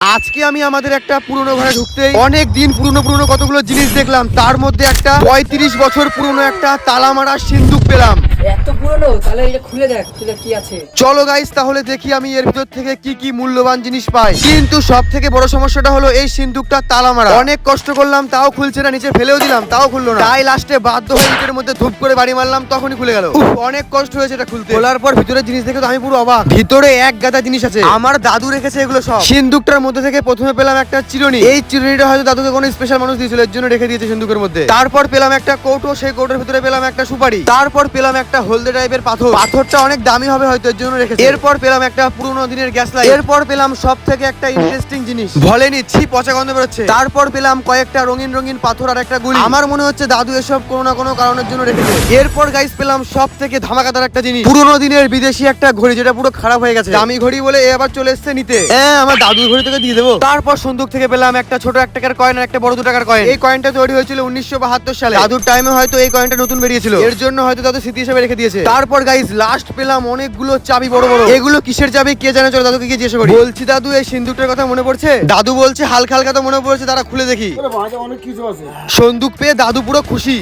আজকে আমি আমাদের একটা পুরনো ঘরে ঢুকতেই অনেক দিন পুরনো কতগুলো জিনিস দেখলাম। তার মধ্যে একটা ৩৫ বছর পুরনো একটা তালা মারা সিন্দুক পেলাম। এত পুরনো? তাহলে এটা খুলে দেখ, খুলে কি আছে। চলো গাইস, তাহলে দেখি আমি এর ভিতর থেকে কি কি মূল্যবান জিনিস পাই। কিন্তু সব থেকে বড় সমস্যাটা হলো এই সিন্দুকটা তালা মারা। অনেক কষ্ট করলাম তাও খুলছে না, নিচে ফেলেও দিলাম তাও খুললো না। তাই লাস্টে বাধ্য হয়ে ইটের মধ্যে ধূপ করে বাড়ি মারলাম, তখনই খুলে গেল। অনেক কষ্ট হয়েছে এটা খুলতে। খোলার পর ভিতরে জিনিস দেখে তো আমি পুরো অবাক। ভিতরে এক গাদা জিনিস আছে, আমার দাদু রেখেছে এগুলো সব। সিন্দুকটার মধ্যে থেকে প্রথমে পেলাম একটা চিরুনি। এই চিরুনিটা হয়তো দাদুকে কোনো স্পেশাল মানুষ দিয়েছিল, এর জন্য রেখে দিয়েছে সিন্দুকের মধ্যে। তারপর পেলাম একটা কৌটো, সেই কৌটোর ভিতরে পেলাম একটা সুপারি। তারপর পেলাম একটা হলদে টাইপের পাথর। পাথরটা অনেক দামি হবে হয়তো, এর জন্য রেখেছে। এরপর পেলাম একটা পুরনো দিনের গ্যাস লাইট। এরপর পেলাম সব থেকে একটা ইন্টারেস্টিং জিনিস, ভলেনি, ছি পচা গন্ধ বেরোচ্ছে। তারপর পেলাম কয়েকটা রঙিন পাথর আর একটা গুলি। আমার মনে হচ্ছে দাদু এসব কোনো না কোনো কারণের জন্য রেখেছে। এরপর গাইস পেলাম সব থেকে ধামাকাদার একটা জিনিস, পুরনো দিনের বিদেশি একটা ঘড়ি, যেটা পুরো খারাপ হয়ে গেছে। দামি ঘড়ি বলে এ আবার চলে এসেছে নিতে। আমার দাদুর ঘড়ি থেকে দিয়ে দেবো। তারপর সন্দুক থেকে পেলাম একটা ছোট 1 টাকার কয়েন আর একটা বড় 2 টাকার কয়েন। এই কয়েনটা তৈরি হয়েছিল 1972 সালে। দাদুর টাইমে হয়তো এই কয়েনটা নতুন বেরিয়েছিল, এর জন্য হয়তো দাদু স্মৃতি হিসেবে রেখে দিয়েছে। তারপর গাইস লাস্ট পেলাম অনেকগুলো চাবি, বড় এগুলো কিসের চাবি কে জানে, চলো দাদুকে গিয়ে জিজ্ঞেস করি। বলছি দাদু এই সিন্দুকটার কথা মনে পড়ছে? দাদু বলছে হালকা হালকা তো মনে পড়ছে, তারা খুলে দেখি। অনেক কিছু আছে। সন্দুক পেয়ে দাদু পুরো খুশি।